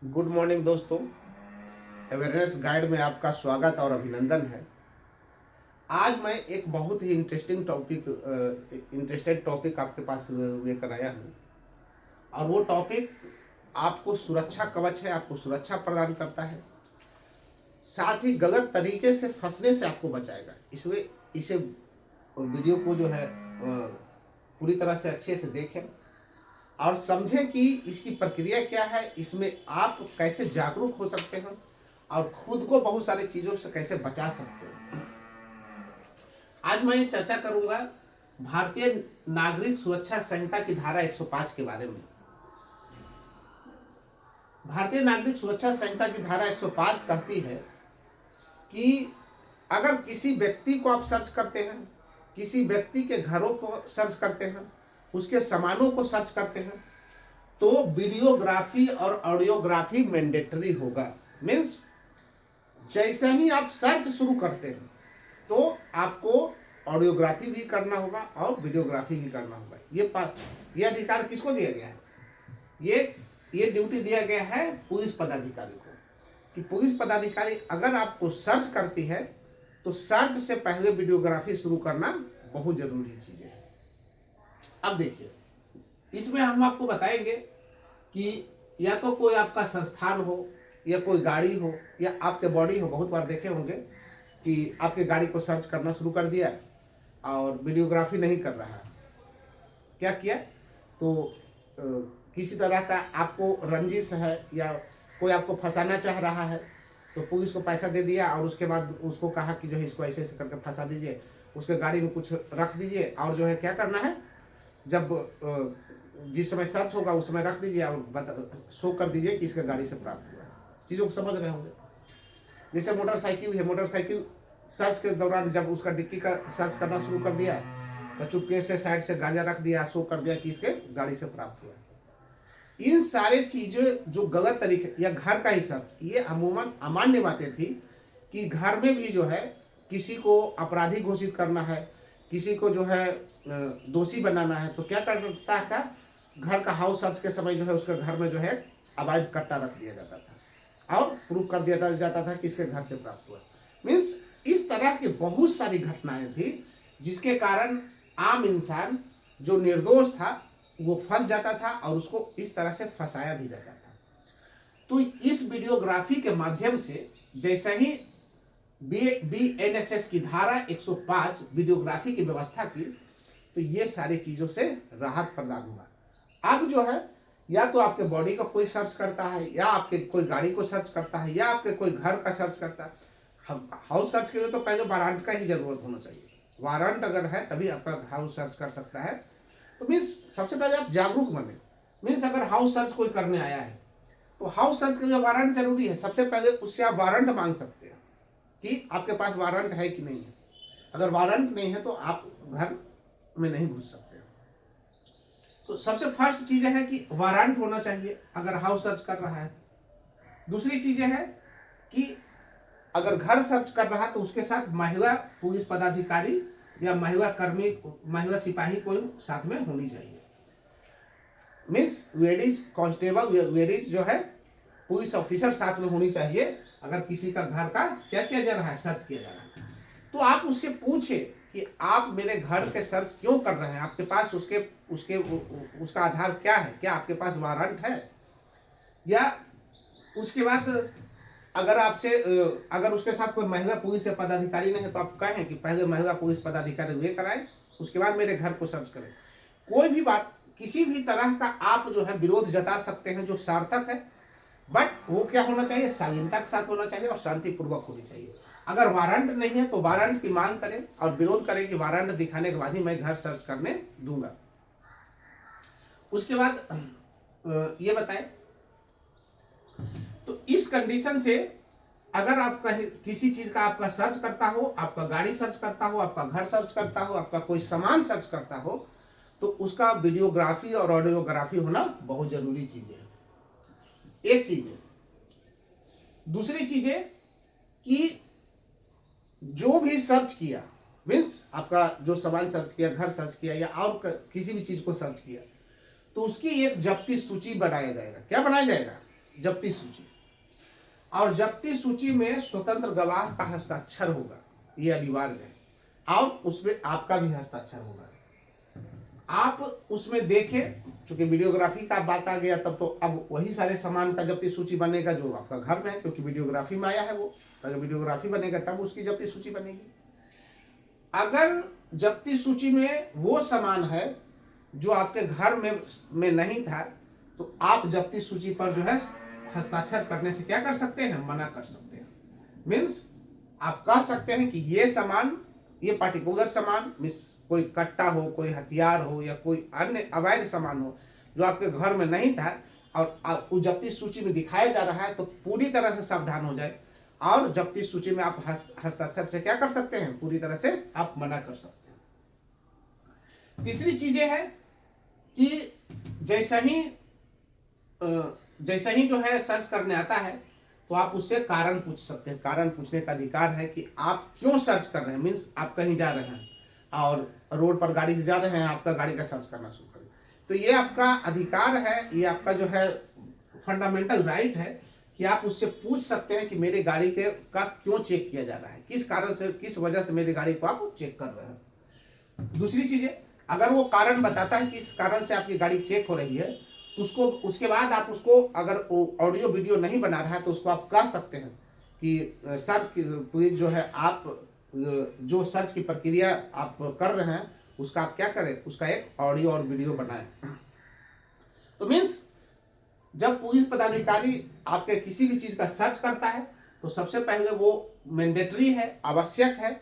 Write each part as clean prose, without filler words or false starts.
Good morning दोस्तों। Awareness guide में आपका स्वागत और अभिनंदन है। आज मैं एक बहुत ही इंटरेस्टेड टॉपिक आपके पास लेकर आया हूँ और वो टॉपिक आपको सुरक्षा कवच है, आपको सुरक्षा प्रदान करता है, साथ ही गलत तरीके से फंसने से आपको बचाएगा। इसमें इसे वीडियो को जो है पूरी तरह से अच्छे से देखें और समझें कि इसकी प्रक्रिया क्या है, इसमें आप कैसे जागरूक हो सकते हैं और खुद को बहुत सारी चीज़ों से कैसे बचा सकते हैं। आज मैं ये चर्चा करूंगा भारतीय नागरिक सुरक्षा संहिता की धारा 105 के बारे में। भारतीय नागरिक सुरक्षा संहिता की धारा 105 कहती है कि अगर किसी व्यक्ति को आप सर्च करते हैं, किसी व्यक्ति के घरों को सर्च करते हैं, उसके सामानों को सर्च करते हैं, तो वीडियोग्राफी और ऑडियोग्राफी मैंडेटरी होगा। मीन्स जैसे ही आप सर्च शुरू करते हैं तो आपको ऑडियोग्राफी भी करना होगा और वीडियोग्राफी भी करना होगा। ये अधिकार किसको दिया गया है? ये ड्यूटी दिया गया है पुलिस पदाधिकारी को कि पुलिस पदाधिकारी अगर आपको सर्च करती है तो सर्च से पहले वीडियोग्राफी शुरू करना बहुत जरूरी चीज है। अब देखिए, इसमें हम आपको बताएंगे कि या तो कोई आपका संस्थान हो या कोई गाड़ी हो या आपके बॉडी हो। बहुत बार देखे होंगे कि आपके गाड़ी को सर्च करना शुरू कर दिया और वीडियोग्राफी नहीं कर रहा है। क्या किया? तो किसी तरह का आपको रंजिश है या कोई आपको फंसाना चाह रहा है तो पुलिस को पैसा दे दिया और उसके बाद उसको कहा कि जो है इसको ऐसे ऐसे करके फंसा दीजिए, उसके गाड़ी में कुछ रख दीजिए और जो है क्या करना है, जब जिस समय सर्च होगा उस समय रख दीजिए और शो कर दीजिए कि इसके गाड़ी से प्राप्त हुआ है। चीज़ों को समझ रहे होंगे। जैसे मोटरसाइकिल है, मोटरसाइकिल सर्च के दौरान जब उसका डिक्की का सर्च करना शुरू कर दिया तो चुपके से साइड से गांजा रख दिया, शो कर दिया कि इसके गाड़ी से प्राप्त हुआ है। इन सारे चीज़ें जो गलत तरीके, या घर का ही सर्च, ये अमूमन अमान्य बातें थी कि घर में भी जो है किसी को अपराधी घोषित करना है, किसी को जो है दोषी बनाना है तो क्या करता था, घर का हाउस सर्च के समय जो है उसके घर में जो है अवैध कट्टा रख दिया जाता था और प्रूफ कर दिया जाता था कि इसके घर से प्राप्त हुआ। मीन्स इस तरह की बहुत सारी घटनाएं थी जिसके कारण आम इंसान जो निर्दोष था वो फंस जाता था और उसको इस तरह से फंसाया भी जाता था। तो इस वीडियोग्राफी के माध्यम से जैसे ही BNSS की धारा 105 वीडियोग्राफी की व्यवस्था की तो ये सारी चीजों से राहत प्रदान हुआ। अब जो है या तो आपके बॉडी का कोई सर्च करता है या आपके कोई गाड़ी को सर्च करता है या आपके कोई घर का सर्च करता है। हाउस सर्च के लिए तो पहले वारंट का ही जरूरत होना चाहिए। वारंट अगर है तभी आपका हाउस सर्च कर सकता है। तो मीन्स सबसे पहले आप जागरूक बने। मीन्स अगर हाउस सर्च कोई करने आया है तो हाउस सर्च के लिए वारंट जरूरी है। सबसे पहले उससे आप वारंट मांग सकते हैं कि आपके पास वारंट है कि नहीं है। अगर वारंट नहीं है तो आप घर में नहीं घुस सकते। तो सबसे फर्स्ट चीज है कि वारंट होना चाहिए अगर हाउस सर्च कर रहा है। दूसरी चीज है कि अगर घर सर्च कर रहा है तो उसके साथ महिला पुलिस पदाधिकारी या महिला कर्मी, महिला सिपाही कोई साथ में होनी चाहिए। मीन्स लेडीज कांस्टेबल, लेडीज जो है पुलिस ऑफिसर साथ में होनी चाहिए। अगर किसी का घर का क्या किया जा रहा है, सर्च किया जा रहा है, तो आप उससे पूछे कि आप मेरे घर के सर्च क्यों कर रहे हैं, आपके पास उसका आधार क्या है, क्या आपके पास वारंट है। या उसके बाद अगर उसके साथ कोई महिला पुलिस या पदाधिकारी नहीं है तो आप कहें कि पहले महिला पुलिस पदाधिकारी लेकर आए, उसके बाद मेरे घर को सर्च करें। कोई भी बात, किसी भी तरह का आप जो है विरोध जता सकते हैं जो सार्थक है, बट वो क्या होना चाहिए, शालीनता के साथ होना चाहिए और शांतिपूर्वक होनी चाहिए। अगर वारंट नहीं है तो वारंट की मांग करें और विरोध करें कि वारंट दिखाने के बाद ही मैं घर सर्च करने दूंगा। उसके बाद ये बताएं, तो इस कंडीशन से अगर आपका किसी चीज का आपका सर्च करता हो, आपका गाड़ी सर्च करता हो, आपका घर सर्च करता हो, आपका कोई सामान सर्च करता हो, तो उसका वीडियोग्राफी और ऑडियोग्राफी होना बहुत जरूरी चीज है। एक चीज है। दूसरी चीज है कि जो भी सर्च किया, मीन्स आपका जो सामान सर्च किया, घर सर्च किया या और किसी भी चीज को सर्च किया, तो उसकी एक जब्ती सूची बनाया जाएगा। क्या बनाया जाएगा? जब्ती सूची, और जब्ती सूची में स्वतंत्र गवाह का हस्ताक्षर होगा, ये अनिवार्य है, और उसमें आपका भी हस्ताक्षर होगा। आप उसमें देखें, चूंकि वीडियोग्राफी का बात आ गया तब तो अब वही सारे सामान का जब्ती सूची बनेगा जो आपका घर में है, क्योंकि वीडियोग्राफी में आया है वो। अगर वीडियोग्राफी बनेगा तब उसकी जब्ती सूची बनेगी। अगर जब्ती सूची में वो सामान है जो आपके घर में नहीं था, तो आप जब्ती सूची पर जो है हस्ताक्षर करने से क्या कर सकते हैं, मना कर सकते हैं। मीन्स आप कह सकते हैं कि ये सामान, ये पार्टिकुलर सामान, मिस कोई कट्टा हो, कोई हथियार हो, या कोई अन्य अवैध सामान हो जो आपके घर में नहीं था और आपको जब्ती सूची में दिखाया जा रहा है, तो पूरी तरह से सावधान हो जाए और जब्ती सूची में आप हस्ताक्षर से क्या कर सकते हैं, पूरी तरह से आप मना कर सकते हैं। तीसरी चीज है कि जैसा ही जो है सर्च करने आता है तो आप उससे कारण पूछ सकते हैं। कारण पूछने का अधिकार है कि आप क्यों सर्च कर रहे हैं। मीन्स आप कहीं जा रहे हैं और रोड पर गाड़ी से जा रहे हैं, आपका गाड़ी का सर्च करना शुरू करें, तो ये आपका अधिकार है, ये आपका जो है फंडामेंटल राइट है कि आप उससे पूछ सकते हैं कि मेरे गाड़ी का क्यों चेक किया जा रहा है, किस कारण से, किस वजह से मेरी गाड़ी को आप चेक कर रहे हैं। दूसरी चीज है, अगर वो कारण बताता है कि इस कारण से आपकी गाड़ी चेक हो रही है, तो उसके बाद आप उसको, अगर ऑडियो वीडियो नहीं बना रहा है तो उसको आप कह सकते हैं कि सर प्लीज जो है आप जो सर्च की प्रक्रिया आप कर रहे हैं उसका आप क्या करें, उसका एक ऑडियो और वीडियो बनाएं। तो मीन्स जब पुलिस पदाधिकारी आपके किसी भी चीज का सर्च करता है तो सबसे पहले वो मैंडेटरी है, आवश्यक है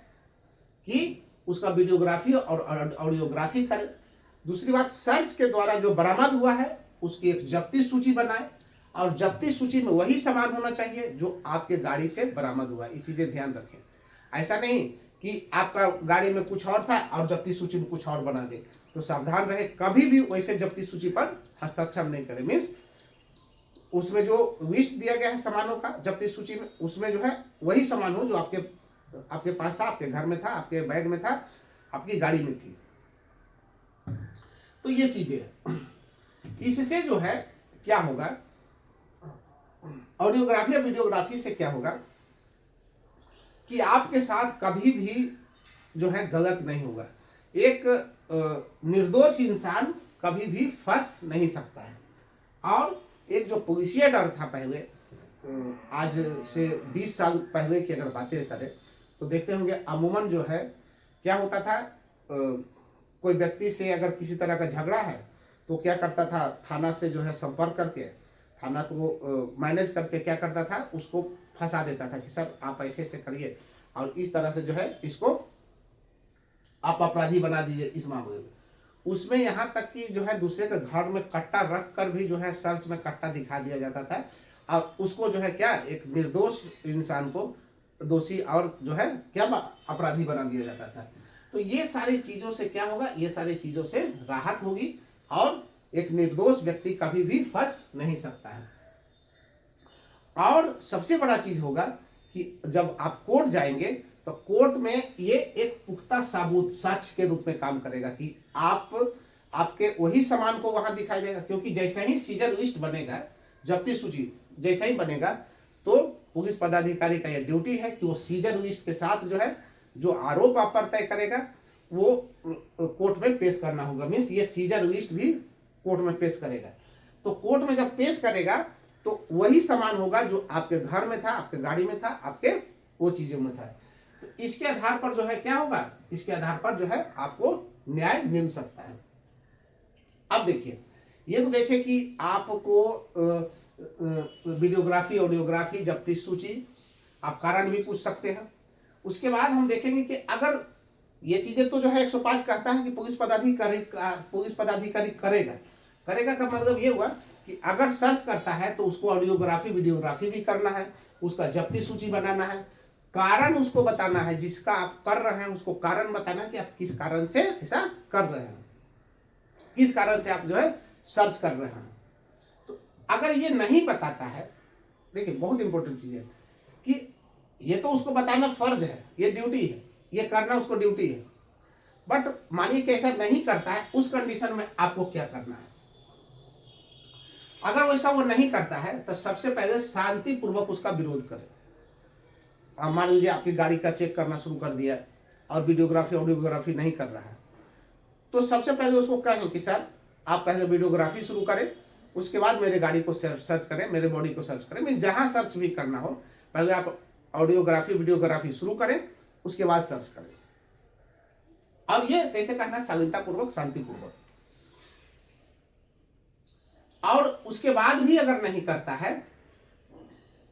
कि उसका वीडियोग्राफी और ऑडियोग्राफी करे। दूसरी बात, सर्च के द्वारा जो बरामद हुआ है उसकी एक जब्ती सूची बनाए, और जब्ती सूची में वही सामान होना चाहिए जो आपके गाड़ी से बरामद हुआ है। ये चीजें ध्यान रखें। ऐसा नहीं कि आपका गाड़ी में कुछ और था और जब्ती सूची में कुछ और बना दे, तो सावधान रहे, कभी भी वैसे जब्ती सूची पर हस्ताक्षर नहीं करें। मीन्स उसमें जो लिस्ट दिया गया है सामानों का जब्ती सूची में, उसमें जो है वही सामान हो जो आपके पास था, आपके घर में था, आपके बैग में था, आपकी गाड़ी में थी। तो ये चीजें हैं। इससे जो है क्या होगा, ऑडियोग्राफी और वीडियोग्राफी से क्या होगा कि आपके साथ कभी भी जो है गलत नहीं होगा। एक निर्दोष इंसान कभी भी फंस नहीं सकता है। और एक जो पुलिसिया डर था पहले, आज से 20 साल पहले की अगर बातें करें तो देखते होंगे अमूमन जो है क्या होता था, कोई व्यक्ति से अगर किसी तरह का झगड़ा है तो क्या करता था, थाना से जो है संपर्क करके, थाना को मैनेज करके क्या करता था, उसको फंसा देता था कि सर आप ऐसे ऐसे करिए और इस तरह से जो है इसको आप अपराधी बना दीजिए इस मामले में। उसमें यहाँ तक कि जो है दूसरे के घर में कट्टा रख कर भी जो है सर्च में कट्टा दिखा दिया जाता था, और उसको जो है क्या, एक निर्दोष इंसान को दोषी और जो है क्या अपराधी बना दिया जाता था। तो ये सारी चीजों से क्या होगा, ये सारी चीजों से राहत होगी और एक निर्दोष व्यक्ति कभी भी फंस नहीं सकता है। और सबसे बड़ा चीज होगा कि जब आप कोर्ट जाएंगे तो कोर्ट में ये एक पुख्ता सबूत सच के रूप में काम करेगा कि आपके वही सामान को वहां दिखाया जाएगा। क्योंकि जैसे ही सीजर लिस्ट बनेगा, जब्ती सूची जैसा ही बनेगा, तो पुलिस पदाधिकारी का यह ड्यूटी है कि वो सीजर लिस्ट के साथ जो है जो आरोप आप पर तय करेगा वो कोर्ट में पेश करना होगा। मीन्स ये सीजर लिस्ट भी कोर्ट में पेश करेगा। तो कोर्ट में जब पेश करेगा तो वही सामान होगा जो आपके घर में था, आपके गाड़ी में था, आपके वो चीजों में था। तो इसके आधार पर जो है क्या होगा, इसके आधार पर जो है आपको न्याय मिल सकता है। अब देखिए, ये तो देखे कि आपको वीडियोग्राफी, ऑडियोग्राफी, जब्ती सूची, आप कारण भी पूछ सकते हैं। उसके बाद हम देखेंगे कि अगर ये चीजें तो जो है 105 कहता है कि पुलिस पदाधिकारी करेगा का मतलब ये हुआ कि अगर सर्च करता है तो उसको ऑडियोग्राफी, वीडियोग्राफी भी करना है, उसका जब्ती सूची बनाना है, कारण उसको बताना है, जिसका आप कर रहे हैं उसको कारण बताना है कि आप किस कारण से ऐसा कर रहे हैं, किस कारण से आप जो है सर्च कर रहे हैं। तो अगर ये नहीं बताता है, देखिए बहुत इंपॉर्टेंट चीज है कि ये तो उसको बताना फर्ज है, ये ड्यूटी है, ये करना उसको ड्यूटी है। बट मानिए कि ऐसा नहीं करता है, उस कंडीशन में आपको क्या करना है। अगर वैसा वो नहीं करता है तो सबसे पहले शांतिपूर्वक उसका विरोध करें। मान लीजिए आपकी गाड़ी का चेक करना शुरू कर दिया और वीडियोग्राफी ऑडियोग्राफी नहीं कर रहा है, तो सबसे पहले उसको कहें कि सर आप पहले वीडियोग्राफी शुरू करें, उसके बाद मेरे गाड़ी को सर्च करें, मेरे बॉडी को सर्च करें, मीन्स जहाँ सर्च भी करना हो पहले आप ऑडियोग्राफी वीडियोग्राफी शुरू करें, उसके बाद सर्च करें। और ये कैसे करना है? शालीनतापूर्वक, शांतिपूर्वक। और उसके बाद भी अगर नहीं करता है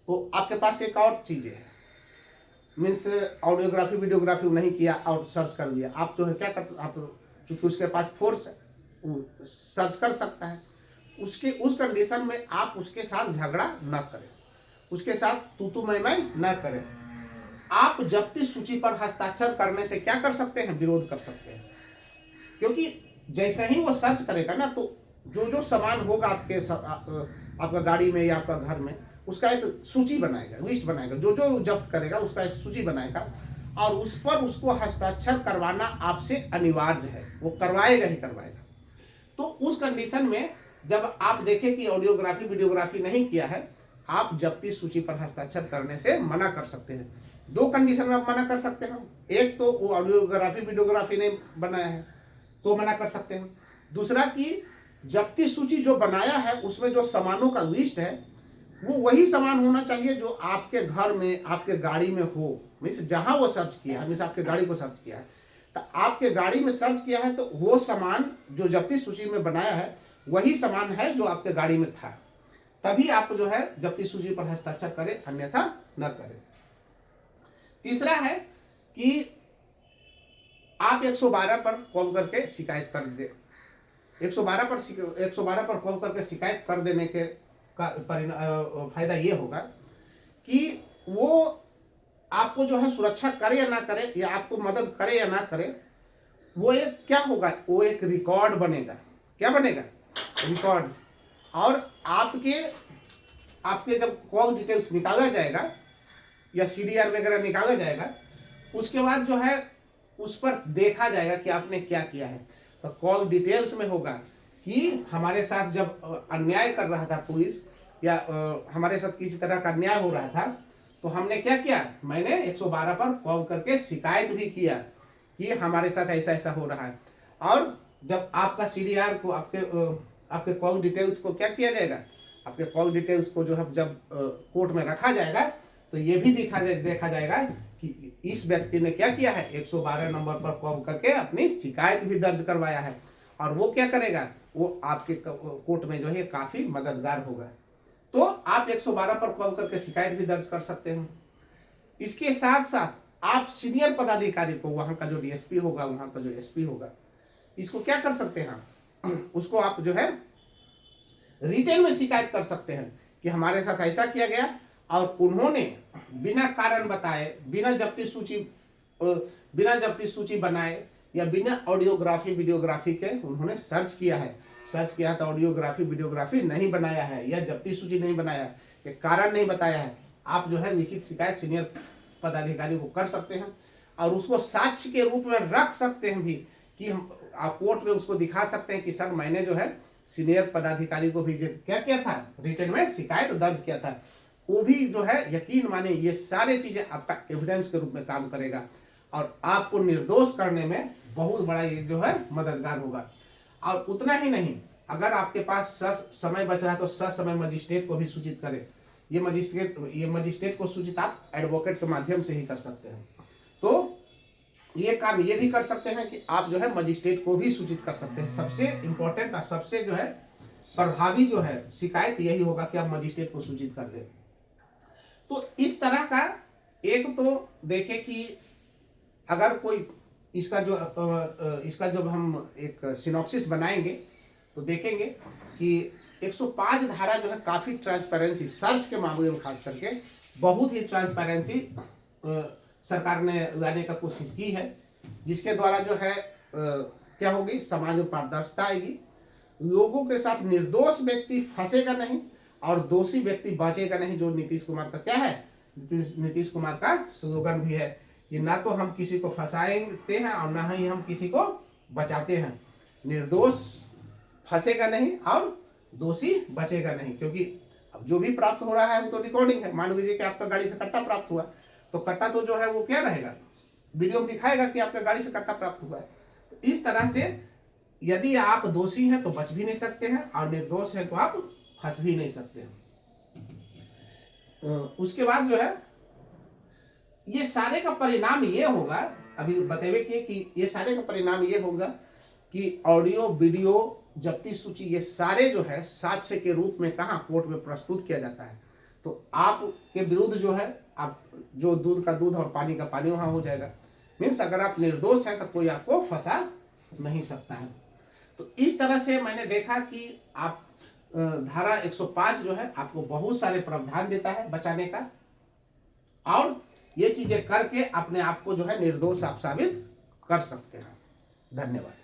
तो आपके पास एक और चीजें है, मीन्स ऑडियोग्राफी वीडियोग्राफी नहीं किया और सर्च कर लिया, आप जो है क्या कर, आप चूंकि उसके पास फोर्स है वो सर्च कर सकता है, उसके उस कंडीशन में आप उसके साथ झगड़ा ना करें, उसके साथ तू मैं ना करें। आप जब्ती सूची पर हस्ताक्षर करने से क्या कर सकते हैं? विरोध कर सकते हैं, क्योंकि जैसे ही वो सर्च करेगा ना तो जो जो सामान होगा आपका गाड़ी में या आपका घर में, उसका एक सूची बनाएगा, लिस्ट बनाएगा, जो जो जब्त करेगा उसका एक सूची बनाएगा और उस पर उसको हस्ताक्षर करवाना आपसे अनिवार्य है, वो करवाएगा ही करवाएगा। तो उस कंडीशन में जब आप देखें कि ऑडियोग्राफी वीडियोग्राफी नहीं किया है, आप जब्ती सूची पर हस्ताक्षर करने से मना कर सकते हैं। दो कंडीशन में आप मना कर सकते हैं, एक तो वो ऑडियोग्राफी वीडियोग्राफी नहीं बनाया है तो मना कर सकते हैं, दूसरा कि जब्ती सूची जो बनाया है उसमें जो सामानों का लिस्ट है वो वही सामान होना चाहिए जो आपके घर में आपके गाड़ी में हो, मीन्स जहां वो सर्च किया है, मीन्स आपके गाड़ी को सर्च किया है तो आपके गाड़ी में सर्च किया है तो वो सामान जो जब्ती सूची में बनाया है वही सामान है जो आपके गाड़ी में था, तभी आप जो है जब्ती सूची पर हस्ताक्षर करें, अन्यथा न करें। तीसरा है कि आप 112 पर कॉल करके शिकायत कर दे। 112 पर कॉल करके शिकायत कर देने के का फायदा ये होगा कि वो आपको जो है सुरक्षा करे या ना करे, या आपको मदद करे या ना करे, वो एक क्या होगा, वो एक रिकॉर्ड बनेगा। क्या बनेगा? रिकॉर्ड। और आपके जब कॉल डिटेल्स निकाला जाएगा या सीडीआर वगैरह निकाला जाएगा, उसके बाद जो है उस पर देखा जाएगा कि आपने क्या किया है। तो कॉल डिटेल्स में होगा कि हमारे साथ जब अन्याय कर रहा था पुलिस या हमारे साथ किसी तरह का अन्याय हो रहा था तो हमने क्या किया, मैंने 112 पर कॉल करके शिकायत भी किया कि हमारे साथ ऐसा ऐसा हो रहा है। और जब आपका सीडीआर को आपके कॉल डिटेल्स को क्या किया जाएगा, आपके कॉल डिटेल्स को जो है जब कोर्ट में रखा जाएगा तो ये भी देखा जाएगा कि इस व्यक्ति ने क्या किया है, 112 नंबर पर कॉल करके अपनी शिकायत भी दर्ज करवाया है। और वो क्या करेगा, वो आपके कोर्ट में जो है काफी मददगार होगा। तो आप 112 पर कॉल करके शिकायत भी दर्ज कर सकते हैं। इसके साथ साथ आप सीनियर पदाधिकारी को, वहां का जो डीएसपी होगा, वहां का जो एसपी होगा, इसको क्या कर सकते हैं, उसको आप जो है रिटेल में शिकायत कर सकते हैं कि हमारे साथ ऐसा किया गया और उन्होंने बिना कारण बताए, बिना जब्ती सूची बनाए या बिना ऑडियोग्राफी वीडियोग्राफी के उन्होंने सर्च किया तो ऑडियोग्राफी वीडियोग्राफी नहीं बनाया है या जब्ती सूची नहीं बनाया है, ये कारण नहीं बताया है। आप जो है लिखित शिकायत सीनियर पदाधिकारी को कर सकते हैं और उसको साक्ष्य के रूप में रख सकते हैं भी कि आप कोर्ट में उसको दिखा सकते हैं कि सर मैंने जो है सीनियर पदाधिकारी को भी क्या किया था, रिटर्न में शिकायत दर्ज किया था। वो भी जो है यकीन माने ये सारे चीजें आपका एविडेंस के रूप में काम करेगा और आपको निर्दोष करने में बहुत बड़ा ये जो है मददगार होगा। और उतना ही नहीं, अगर आपके पास समय बच रहा है तो समय मजिस्ट्रेट को भी सूचित करें। ये मजिस्ट्रेट को सूचित आप एडवोकेट के माध्यम से ही कर सकते हैं। तो ये काम ये भी कर सकते हैं कि आप जो है मजिस्ट्रेट को भी सूचित कर सकते हैं। सबसे इंपॉर्टेंट और सबसे जो है प्रभावी जो है शिकायत यही होगा कि आप मजिस्ट्रेट को सूचित कर दें। तो इस तरह का एक तो देखें कि अगर कोई इसका जब हम एक सिनॉप्सिस बनाएंगे तो देखेंगे कि 105 धारा जो है काफी ट्रांसपेरेंसी, सर्च के मामले में खास करके बहुत ही ट्रांसपेरेंसी सरकार ने लाने का कोशिश की है, जिसके द्वारा जो है क्या होगी, समाज में पारदर्शिता आएगी, लोगों के साथ निर्दोष व्यक्ति फंसेगा नहीं और दोषी व्यक्ति बचेगा नहीं, जो नीतीश कुमार का क्या है, नीतीश कुमार का स्लोगन भी है कि ना तो हम किसी को फंसाते हैं और ना ही हम किसी को बचाते हैं। निर्दोष फंसेगा नहीं और दोषी बचेगा नहीं, क्योंकि अब जो भी प्राप्त हो रहा है वो तो रिकॉर्डिंग है। मान लीजिए कि आपका गाड़ी से कट्टा प्राप्त हुआ, तो कट्टा तो जो है वो क्या रहेगा, वीडियो में दिखाएगा कि आपका गाड़ी से कट्टा प्राप्त हुआ है। तो इस तरह से यदि आप दोषी हैं तो बच भी नहीं सकते हैं, और निर्दोष हैं तो आप फंस भी नहीं सकते हैं। उसके बाद जो है ये सारे का परिणाम ये होगा, अभी बतेवे किए कि ये सारे का परिणाम ये होगा कि ऑडियो वीडियो जब्ती सूची ये सारे जो है साक्ष्य के रूप में कहाँ कोर्ट में प्रस्तुत किया जाता है। तो आपके विरुद्ध जो है, आप जो दूध का दूध और पानी का पानी वहाँ हो जाएगा। मीन्स अगर आप निर्दोष हैं तो कोई आपको फंसा नहीं सकता है। तो इस तरह से मैंने देखा कि आप धारा 105 जो है आपको बहुत सारे प्रावधान देता है बचाने का, और ये चीजें करके अपने आप को जो है निर्दोष आप साबित कर सकते हैं। धन्यवाद।